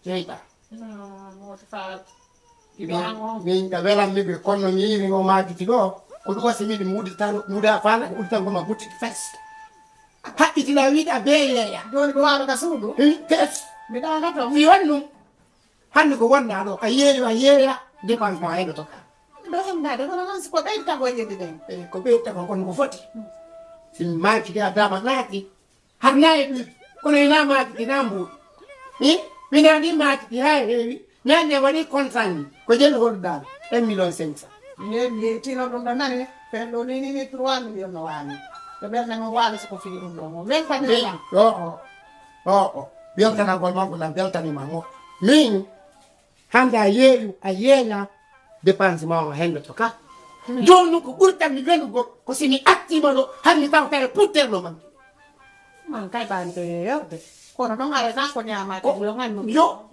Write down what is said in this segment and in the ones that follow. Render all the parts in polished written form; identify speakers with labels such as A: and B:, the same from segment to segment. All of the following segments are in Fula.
A: Cerita.
B: Mau fa.
A: Min ka velam mi be kono mi mi ngo ma ti do. Ko ko se mi di mudi tan muda fa na ko tan ko ma buti fes. Hati ti la wita be ya.
B: Don ko ala ka sudu.
A: Tes.
B: Mi da na to.
A: Mi wannu. Hannu ko wanda do ayere ya de pan ma e do to.
B: Do hem da do na ko dai ta ko yede den.
A: Ko be ta ko ko foti. Sin ma ti da ma nati. Har na e ko na ma ti na mbu. Mina di ma ti ha e nyane wani konsan ko jel horda 1 million 500.
B: Ye ti no do na ne. Per lo ni 3 million no wani. Be na mo wala ko fi dum do. Ven fa ni la.
A: Biar tanah gol mau biar tanah mau. Min handa ayela depan semua hendo toka. Jono ko urta mi venu ko sini attivo lo hanni ta per puterlo man.
B: Man kai ban to yo. Ko no ngare na ko nyama ko lo ngai mo.
A: Yo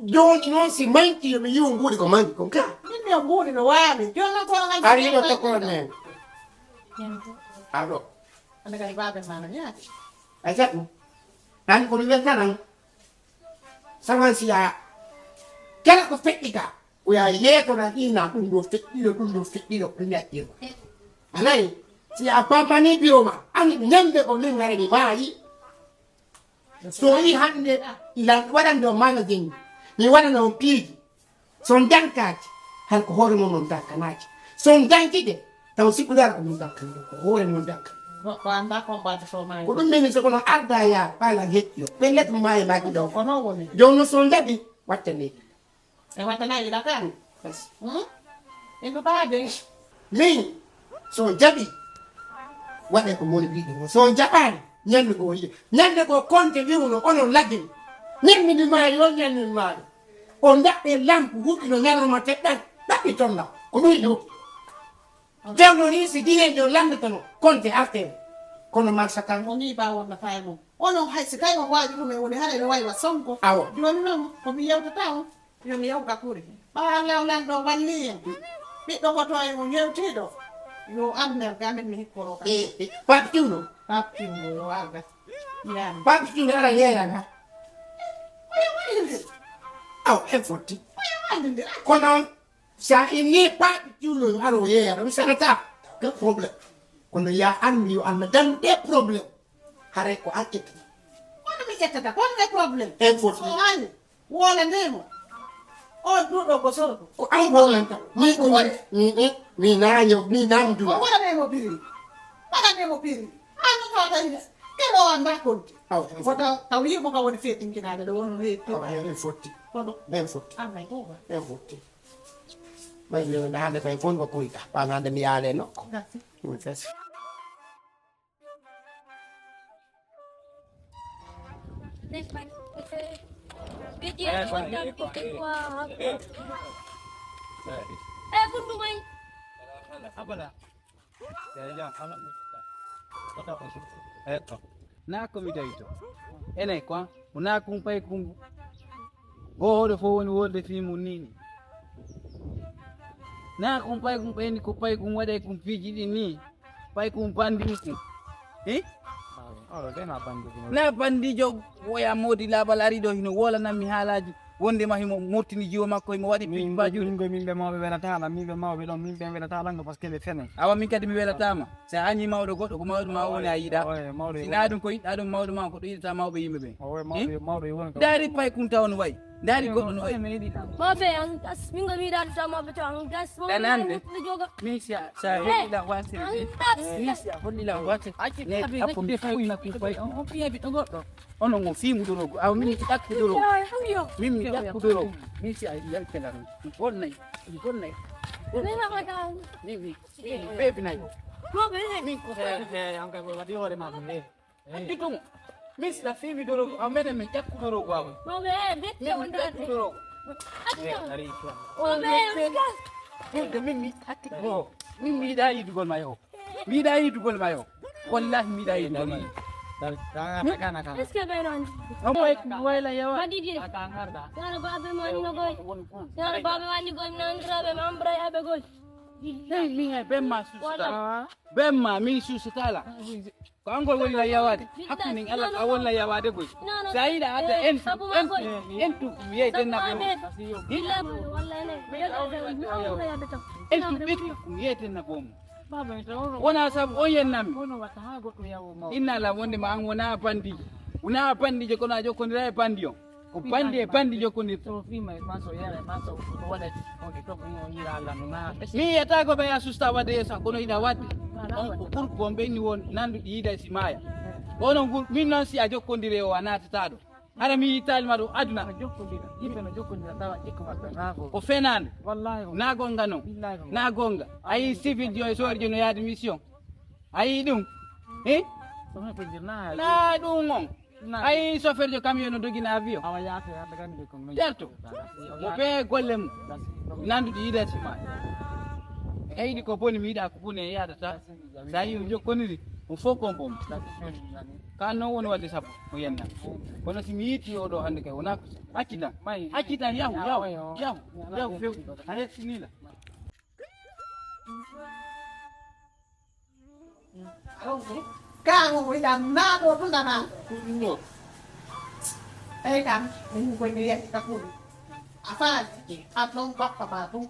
A: non si menti mi io un gudi ko man ko ka.
B: Ni mi nguri no wani. Yo na ko ngai.
A: Ari lo to ko ne. Alo.
B: Ana kai ba be mana ya.
A: Ajak. Nan ko ni tanang. Sangan sia. Kala ko fetika. Uya ye ko na ina kundo fitilo kunya tiro. Anai si apa ni bioma. Ani nyambe ko ni ngare ni mai. So i hande ilang wadan do magazine. Ni wadan no pigi. Son dankat. Han ko hore mo non dakanaki. Son dankide. Taw sikudar ko non dakkan ko hore mo dakkan.
B: Ko anda ko ba to mai.
A: Ko dum meni so ko no arda ya pala hetyo. Pelet mo mai ma kido.
B: Ko no woni.
A: Jono son dabi watani.
B: E wata na ila kan. E ko ba de.
A: Min so jabi wade ko moni bi so japan nyen ko yi nyen ko konte wi no ono lagin nyen mi ma yo nyen mi ma on da e lamp wuki no ngaro ma tetan da itonna ko mi do Jauno ni si dine no lamp tono konte ate kono masakan
B: Oni ba wona fa mo. Ono hai se kai mo wa ju me woni hale no wai wa sonko.
A: awo
B: Yo no ko mi yau ta. Yo mi yau ka kuri. Ba la la do walli. Mi do ko to ai mo yau ti do. Yo amne ga men mi ko ro ka.
A: papichulo
B: Papi mo wa ga. Ya.
A: papichulo ara yera na aw effort kono sa ini papichulo aro yera mi sanata ke problem kono ya an yo an dan de problem hare ko akit
B: Ono mi setta ta. Ono ne problem.
A: effort
B: O ani. Wala ndemo. O du do ko so.
A: ko am bolanta mi ko mi na yo mi na ndu
B: O wala ne mo piri. Wala ne mo piri. Ano ko ta ina. Ke lo anda ko.
A: aw
B: Foto taw yi mo ka woni fetin kinade do wono he to.
A: effort
B: Foto.
A: effort
B: Amai ko.
A: effort mai yo na hande kai fon ko kuita pa na de mi ale no
B: Grazie.
A: Muchas.
C: Nako midaito. Ene kwa unakumpai kum. Ode fo woni wode fi munini. Nakumpai kumpai ni kupai kum wade kum fiji ni. Pai kum pandi kum. Na pandi jo woya modi la balari do hino wala na mi halaji wonde ma himo mottini jiwo makko himo wadi
D: min
C: baju
D: ngo min be mawbe welatama min be mawbe don min be welatama ngo parce que le fene
C: awa min kadi mi welatama sa anyi mawdo goddo ko mawdo ma woni ayida
D: mawdo
C: ina dum ko yida dum mawdo ma ko do yida mawbe yimbe be
D: mawdo won ko
C: dari pay kun tawon way dari goddo no way
E: Mabe ang tas mingo mi dan sama beto ang gas mo.
C: Danande.
E: Joga.
C: mi sia sa hedila wasi mi sia hodila wasi ne apo de fay na ku fay on fiya bi to goddo ono ngo fi mu do aw min takku do min mi takku do mi sia yal kala gon nay
E: Nena ka ka.
C: ni baby nay
E: Mabe.
C: min ko
D: ang kay wadi hore ma ne
C: ditum mi sia fi mi do aw mede min takku do gwawo
E: Mabe bet
C: mi
E: ya
C: min
E: wanda.
C: takku do
D: ari ko
E: Mabe gas.
C: de min mi takku do min mi da yidugol mayo mi da yidugol mayo wallahi mi da yidugol mayo
D: dar kana kana
E: Eske benon.
C: Omoy wala yawa.
E: Madi dire.
D: akangar da
E: Sana babe mani no goy. Sana babe mani goy nan grabe mam bray abe goy.
C: Minga bemma susta. Bemma mi susta la. Ko angol woni la yawade. Hakkuning Allah awon la yawade ko. Saida ata en tu yeten na bom. En tu bit yeten na bom. Wona sab o yennam. Inna la wonde ma wona pandi. Una pandi je kona jo kondira pandi yo. Ko pandi jo kondira. So fi mai maso yere maso ko wala ko to ko yira la no. Mi yata ko be asusta wade sa kono ida wade. Pour bombe ni won nandu ida simaya. Wono gul min non si a jokkondire o anata tado. Ara mi talma do aduna jokkondira. Yimbe no jokkondira tawa ikko wata nago. Ko fenande wallahi na gonga no. Na gonga. Ay civil jo sorjo no yaade mission. Ay dum. Na dum on. Ay chauffeur jo camion no dogina avion. Awa yafe ya daga mi ko. Certo. Mo be gollem nandu ida simaya. Eydi ko boni mi yiɗa ko boni yaada ta sa yi jokkoniri mo fof kompom ka non woni wadde sappo mo yenna kono si mi yiiti oɗo hannde kay wona accitan yahu few a hettinila
B: Kang với đàn na đồ chúng ta nào ê cam mình quên đi các cụ pha long bắp bà tu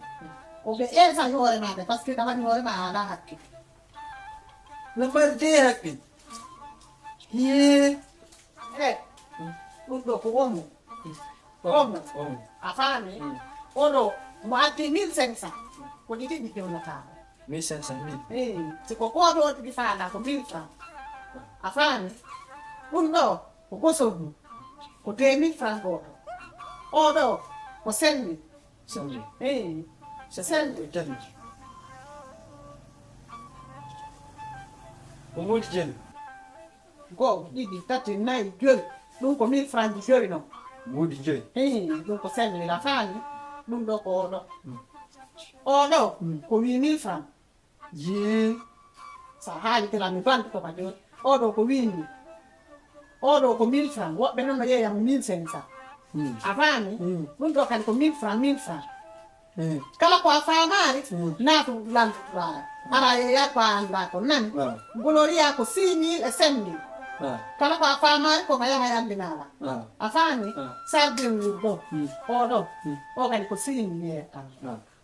B: oke sa yore mate paske taman yore ma ada hakki
D: Lembar dia hakki. Ye.
B: Undo ko omo afani odo mati 1500 ko dite di keuna ta
D: 1500.
B: si ko do di fala ko 1000 afani undo ko sobu ko 2000 francs odo ko sendi sendi
D: Como dizer?
B: Go di tati nai jol dum ko 1000 francs di jol no
D: Muito dizer.
B: dum ko sendi la fani dum do ko odo ko 8000 francs
D: Ye.
B: sa hali te la mi bantu ko bajo odo ko windi odo ko 1000 francs wo be non ma ye yam 1500 afani dum do kan ko 1000 francs kala ko afamari na tu lan la ara ya kwa anda ko nan gloria ko 6000 e 5000 kala ko afamari ko maya haya binala afani sa bin do odo o kan ko 6000 ye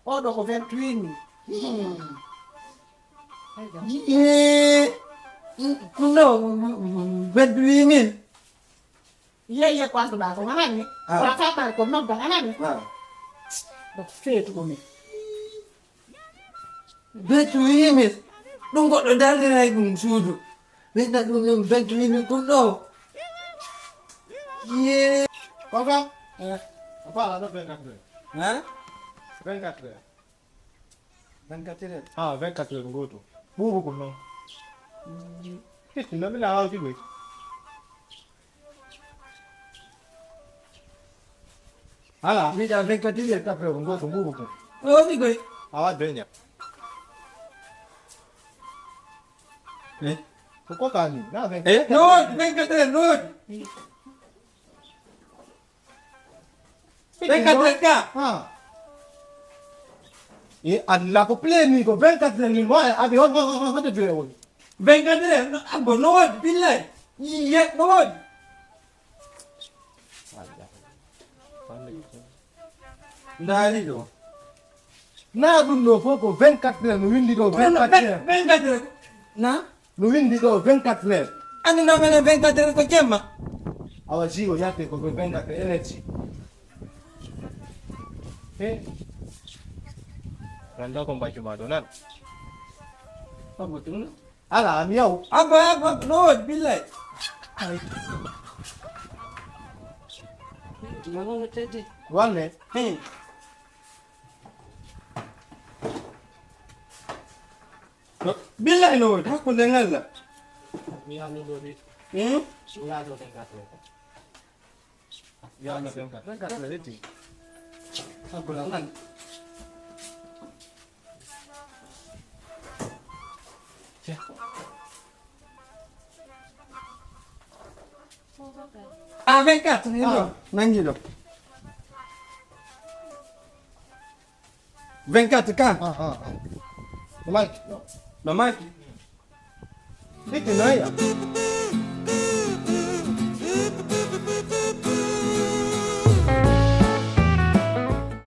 B: odo ko 28000
D: Ye. No, bedwingin.
B: ye kwa ndo ba ko ngani ko afamari ko non ba ngani do fetu ko mi
D: Bedwingin. Nung kok dali na kung sudu. Benda nung bedwingin ko no. Ye.
A: Kaka apa ada 24
D: Ha?
A: 24
D: 24.
A: ah 24 ngoto bubu ko no kiti na bila hao kiwe ala
D: Mi da 24
A: ka pro ngoto bubu ko
D: Oh, mi koi.
A: awa denya ko ka ni na 24
D: No, 24 no. 24 ka.
A: ah alla ko pleni ko 24 ni mo abi ho de jure
D: 24 ambo no billahi. Ye no. Ndali do.
A: na dun no fo ko 24 no windi do 24
D: 24. Na?
A: no windi do 24
D: Ano na nga 24 ko kema?
A: awa jigo yate ko 24 energy Randa kong baik cuma donan.
D: Apa tu?
A: Ala miau.
D: Apa no billahi. Mana tadi?
A: Wanne.
D: Billahi no, aku dengar lah.
A: Miau ni dori. Sudah do tengkat. Ya na tengkat. Tengkat le ti.
D: Aku langan. Venga, nangi do. 24 ka.
A: Mike.
D: Mamaki. Vipi Noia?